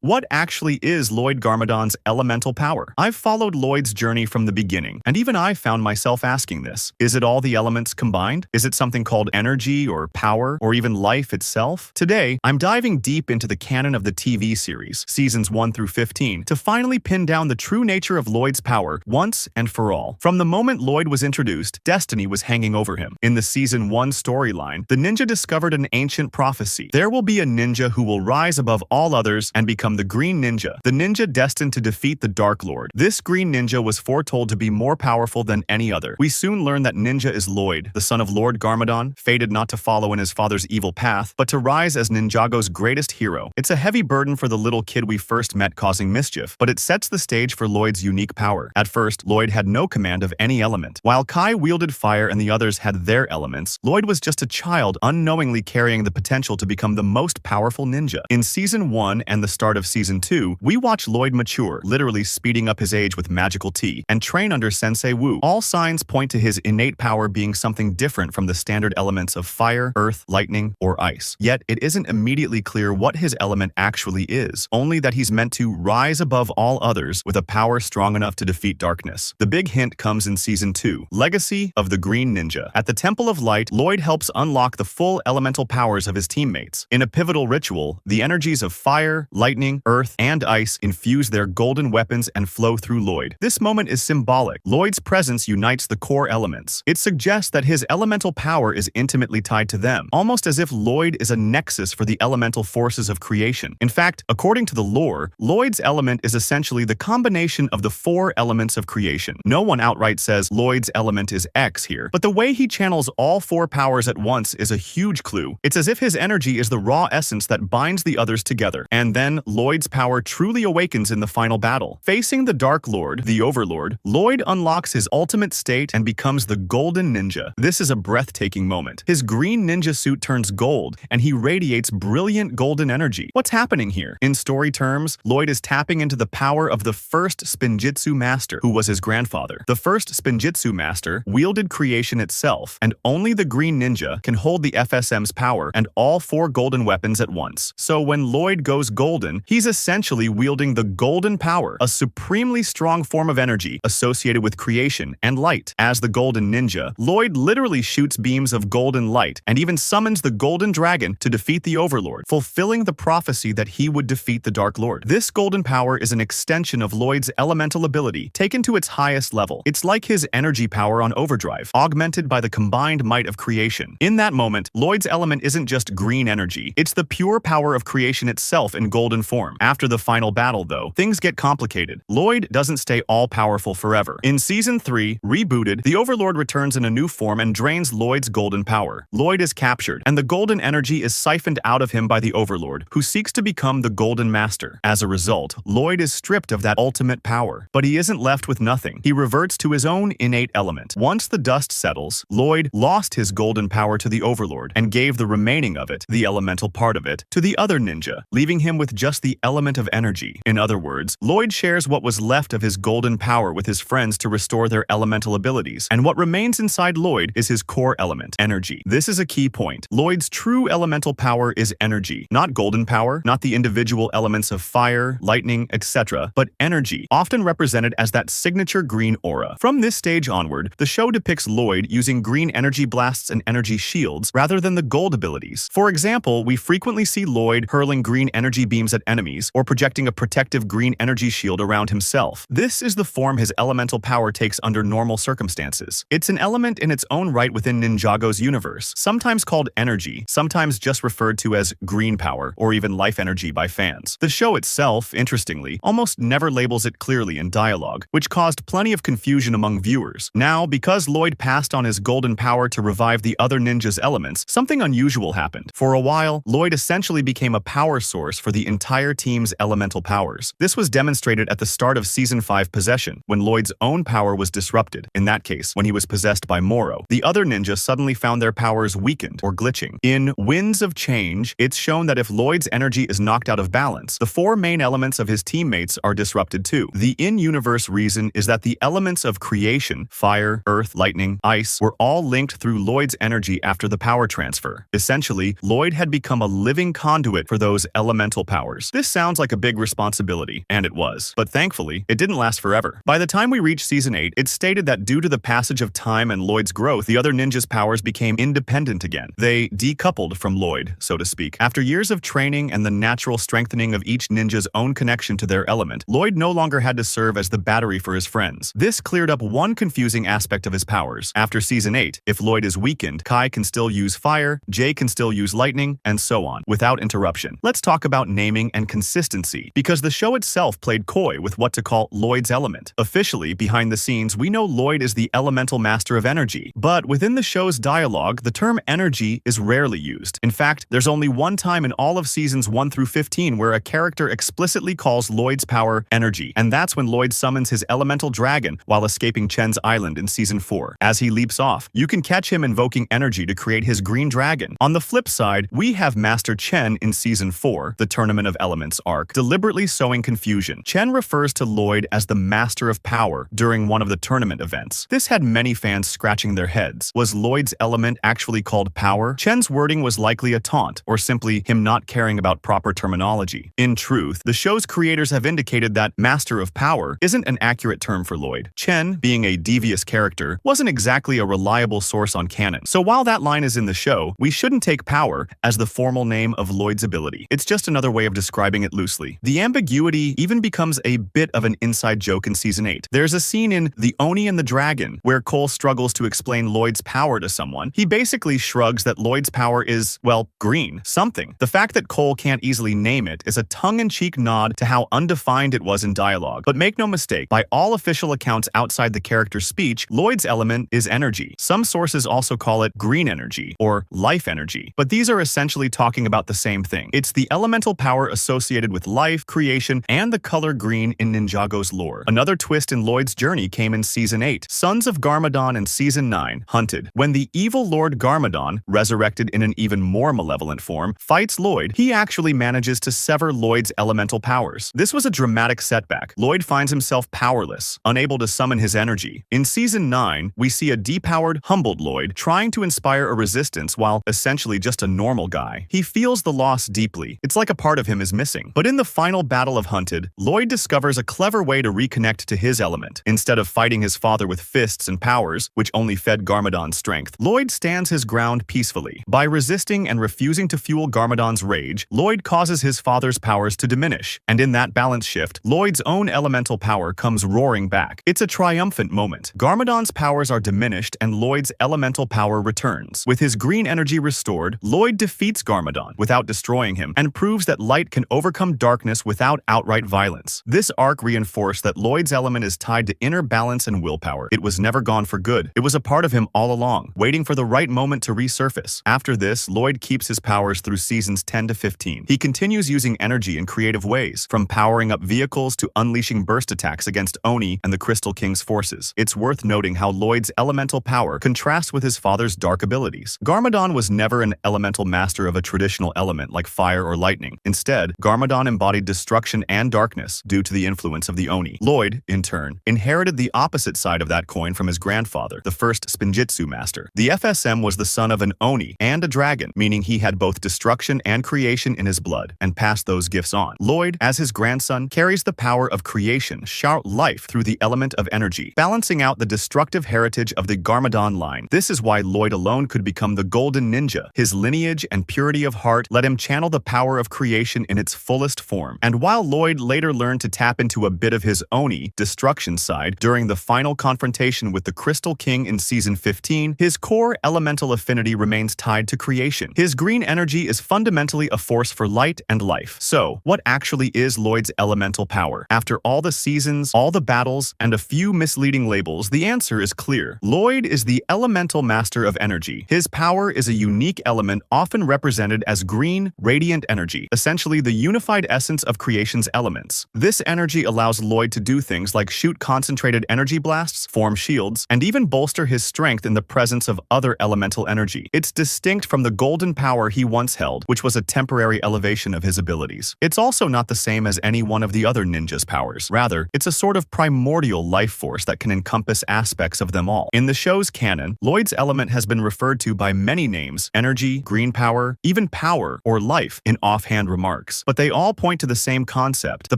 What actually is Lloyd Garmadon's elemental power? I've followed Lloyd's journey from the beginning, and even I found myself asking this. Is it all the elements combined? Is it something called energy or power or even life itself? Today, I'm diving deep into the canon of the TV series, seasons 1 through 15, to finally pin down the true nature of Lloyd's power once and for all. From the moment Lloyd was introduced, destiny was hanging over him. In the season 1 storyline, the ninja discovered an ancient prophecy. There will be a ninja who will rise above all others and become the Green Ninja, the ninja destined to defeat the Dark Lord. This Green Ninja was foretold to be more powerful than any other. We soon learn that Ninja is Lloyd, the son of Lord Garmadon, fated not to follow in his father's evil path, but to rise as Ninjago's greatest hero. It's a heavy burden for the little kid we first met causing mischief, but it sets the stage for Lloyd's unique power. At first, Lloyd had no command of any element. While Kai wielded fire and the others had their elements, Lloyd was just a child unknowingly carrying the potential to become the most powerful ninja. In Season 1 and the start of Season 2, we watch Lloyd mature, literally speeding up his age with magical tea, and train under Sensei Wu. All signs point to his innate power being something different from the standard elements of fire, earth, lightning, or ice. Yet, it isn't immediately clear what his element actually is, only that he's meant to rise above all others with a power strong enough to defeat darkness. The big hint comes in Season 2, Legacy of the Green Ninja. At the Temple of Light, Lloyd helps unlock the full elemental powers of his teammates. In a pivotal ritual, the energies of fire, lightning, earth, and ice infuse their golden weapons and flow through Lloyd. This moment is symbolic. Lloyd's presence unites the core elements. It suggests that his elemental power is intimately tied to them, almost as if Lloyd is a nexus for the elemental forces of creation. In fact, according to the lore, Lloyd's element is essentially the combination of the 4 elements of creation. No one outright says Lloyd's element is X here, but the way he channels all 4 powers at once is a huge clue. It's as if his energy is the raw essence that binds the others together, and then Lloyd's power truly awakens in the final battle. Facing the Dark Lord, the Overlord, Lloyd unlocks his ultimate state and becomes the Golden Ninja. This is a breathtaking moment. His green ninja suit turns gold, and he radiates brilliant golden energy. What's happening here? In story terms, Lloyd is tapping into the power of the first Spinjitzu master, who was his grandfather. The first Spinjitzu master wielded creation itself, and only the Green Ninja can hold the FSM's power and all 4 golden weapons at once. So when Lloyd goes golden, he's essentially wielding the golden power, a supremely strong form of energy associated with creation and light. As the Golden Ninja, Lloyd literally shoots beams of golden light and even summons the Golden Dragon to defeat the Overlord, fulfilling the prophecy that he would defeat the Dark Lord. This golden power is an extension of Lloyd's elemental ability, taken to its highest level. It's like his energy power on overdrive, augmented by the combined might of creation. In that moment, Lloyd's element isn't just green energy, it's the pure power of creation itself in golden form. After the final battle, though, things get complicated. Lloyd doesn't stay all-powerful forever. In Season 3, Rebooted, the Overlord returns in a new form and drains Lloyd's golden power. Lloyd is captured, and the golden energy is siphoned out of him by the Overlord, who seeks to become the Golden Master. As a result, Lloyd is stripped of that ultimate power. But he isn't left with nothing. He reverts to his own innate element. Once the dust settles, Lloyd lost his golden power to the Overlord and gave the remaining of it, the elemental part of it, to the other ninja, leaving him with just the element of energy. In other words, Lloyd shares what was left of his golden power with his friends to restore their elemental abilities, and what remains inside Lloyd is his core element, energy. This is a key point. Lloyd's true elemental power is energy, not golden power, not the individual elements of fire, lightning, etc., but energy, often represented as that signature green aura. From this stage onward, the show depicts Lloyd using green energy blasts and energy shields rather than the gold abilities. For example, we frequently see Lloyd hurling green energy beams at enemies or projecting a protective green energy shield around himself. This is the form his elemental power takes under normal circumstances. It's an element in its own right within Ninjago's universe, sometimes called energy, sometimes just referred to as green power or even life energy by fans. The show itself, interestingly, almost never labels it clearly in dialogue, which caused plenty of confusion among viewers. Now, because Lloyd passed on his golden power to revive the other ninjas' elements, something unusual happened. For a while, Lloyd essentially became a power source for the entire team's elemental powers. This was demonstrated at the start of Season 5 Possession, when Lloyd's own power was disrupted. In that case, when he was possessed by Moro, the other ninjas suddenly found their powers weakened or glitching. In Winds of Change, it's shown that if Lloyd's energy is knocked out of balance, the 4 main elements of his teammates are disrupted too. The in-universe reason is that the elements of creation, fire, earth, lightning, ice, were all linked through Lloyd's energy after the power transfer. Essentially, Lloyd had become a living conduit for those elemental powers. This sounds like a big responsibility, and it was. But thankfully, it didn't last forever. By the time we reached Season 8, it stated that due to the passage of time and Lloyd's growth, the other ninjas' powers became independent again. They decoupled from Lloyd, so to speak. After years of training and the natural strengthening of each ninja's own connection to their element, Lloyd no longer had to serve as the battery for his friends. This cleared up one confusing aspect of his powers. After Season 8, if Lloyd is weakened, Kai can still use fire, Jay can still use lightning, and so on, without interruption. Let's talk about naming and consistency, because the show itself played coy with what to call Lloyd's element. Officially, behind the scenes, we know Lloyd is the elemental master of energy, but within the show's dialogue, the term energy is rarely used. In fact, there's only one time in all of seasons 1 through 15 where a character explicitly calls Lloyd's power energy, and that's when Lloyd summons his elemental dragon while escaping Chen's island in Season 4. As he leaps off, you can catch him invoking energy to create his green dragon. On the flip side, we have Master Chen in Season 4, the Tournament of Elements arc, deliberately sowing confusion. Chen refers to Lloyd as the Master of Power during one of the tournament events. This had many fans scratching their heads. Was Lloyd's element actually called power? Chen's wording was likely a taunt, or simply him not caring about proper terminology. In truth, the show's creators have indicated that Master of Power isn't an accurate term for Lloyd. Chen, being a devious character, wasn't exactly a reliable source on canon. So while that line is in the show, we shouldn't take power as the formal name of Lloyd's ability. It's just another way of describing it loosely. The ambiguity even becomes a bit of an inside joke in Season 8. There's a scene in The Oni and the Dragon where Cole struggles to explain Lloyd's power to someone. He basically shrugs that Lloyd's power is, well, green, something. The fact that Cole can't easily name it is a tongue-in-cheek nod to how undefined it was in dialogue. But make no mistake, by all official accounts outside the character's speech, Lloyd's element is energy. Some sources also call it green energy or life energy, but these are essentially talking about the same thing. It's the elemental power associated with life, creation, and the color green in Ninjago's lore. Another twist in Lloyd's journey came in Season 8, Sons of Garmadon in Season 9, Hunted. When the evil Lord Garmadon, resurrected in an even more malevolent form, fights Lloyd, he actually manages to sever Lloyd's elemental powers. This was a dramatic setback. Lloyd finds himself powerless, unable to summon his energy. In Season 9, we see a depowered, humbled Lloyd trying to inspire a resistance while essentially just a normal guy. He feels the loss deeply. It's like a part of him is missing. But in the final battle of Hunted, Lloyd discovers a clever way to reconnect to his element. Instead of fighting his father with fists and powers, which only fed Garmadon's strength, Lloyd stands his ground peacefully. By resisting and refusing to fuel Garmadon's rage, Lloyd causes his father's powers to diminish. And in that balance shift, Lloyd's own elemental power comes roaring back. It's a triumphant moment. Garmadon's powers are diminished and Lloyd's elemental power returns. With his green energy restored, Lloyd defeats Garmadon without destroying him and proves that light can overcome darkness without outright violence. This arc reinforced that Lloyd's element is tied to inner balance and willpower. It was never gone for good. It was a part of him all along, waiting for the right moment to resurface. After this, Lloyd keeps his powers through seasons 10 to 15. He continues using energy in creative ways, from powering up vehicles to unleashing burst attacks against Oni and the Crystal King's forces. It's worth noting how Lloyd's elemental power contrasts with his father's dark abilities. Garmadon was never an elemental master of a traditional element like fire or lightning. Instead, Garmadon embodied destruction and darkness due to the influence of the Oni. Lloyd, in turn, inherited the opposite side of that coin from his grandfather, the first Spinjitzu master. The FSM was the son of an Oni and a dragon, meaning he had both destruction and creation in his blood, and passed those gifts on. Lloyd, as his grandson, carries the power of creation, shout life through the element of energy, balancing out the destructive heritage of the Garmadon line. This is why Lloyd alone could become the Golden Ninja. His lineage and purity of heart let him channel the power of creation in its fullest form. And while Lloyd later learned to tap into a bit of his Oni, destruction side, during the final confrontation with the Crystal King in Season 15, his core elemental affinity remains tied to creation. His green energy is fundamentally a force for light and life. So, what actually is Lloyd's elemental power? After all the seasons, all the battles, and a few misleading labels, the answer is clear. Lloyd is the elemental master of energy. His power is a unique element often represented as green, radiant energy, essentially the unified essence of creation's elements. This energy allows Lloyd to do things like shoot concentrated energy blasts, form shields, and even bolster his strength in the presence of other elemental energy. It's distinct from the golden power he once held, which was a temporary elevation of his abilities. It's also not the same as any one of the other ninjas' powers. Rather, it's a sort of primordial life force that can encompass aspects of them all. In the show's canon, Lloyd's element has been referred to by many names: energy, green power, even power, or life in offhand remarks. but they all point to the same concept. The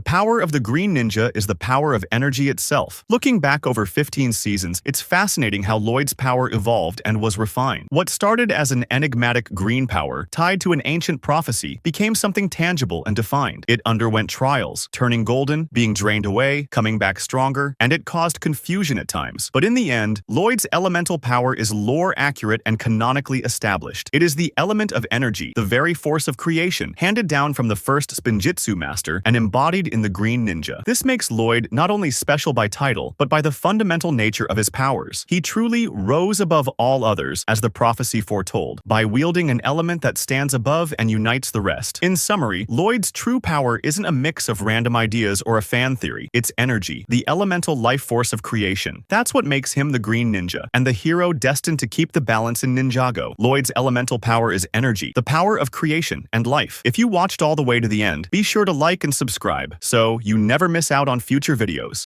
power of the Green Ninja is the power of energy itself. Looking back over 15 seasons, it's fascinating how Lloyd's power evolved and was refined. What started as an enigmatic green power tied to an ancient prophecy became something tangible and defined. It underwent trials, turning golden, being drained away, coming back stronger, and it caused confusion at times. But in the end, Lloyd's elemental power is lore-accurate and canonically established. It is the element of energy, the very force of creation, handed down from the first Spinjitzu master and embodied in the Green Ninja. This makes Lloyd not only special by title, but by the fundamental nature of his powers. He truly rose above all others, as the prophecy foretold, by wielding an element that stands above and unites the rest. In summary, Lloyd's true power isn't a mix of random ideas or a fan theory. It's energy, the elemental life force of creation. That's what makes him the Green Ninja, and the hero destined to keep the balance in Ninjago. Lloyd's elemental power is energy, the power of creation and life. If you watched all the way to the end, be sure to like and subscribe so you never miss out on future videos.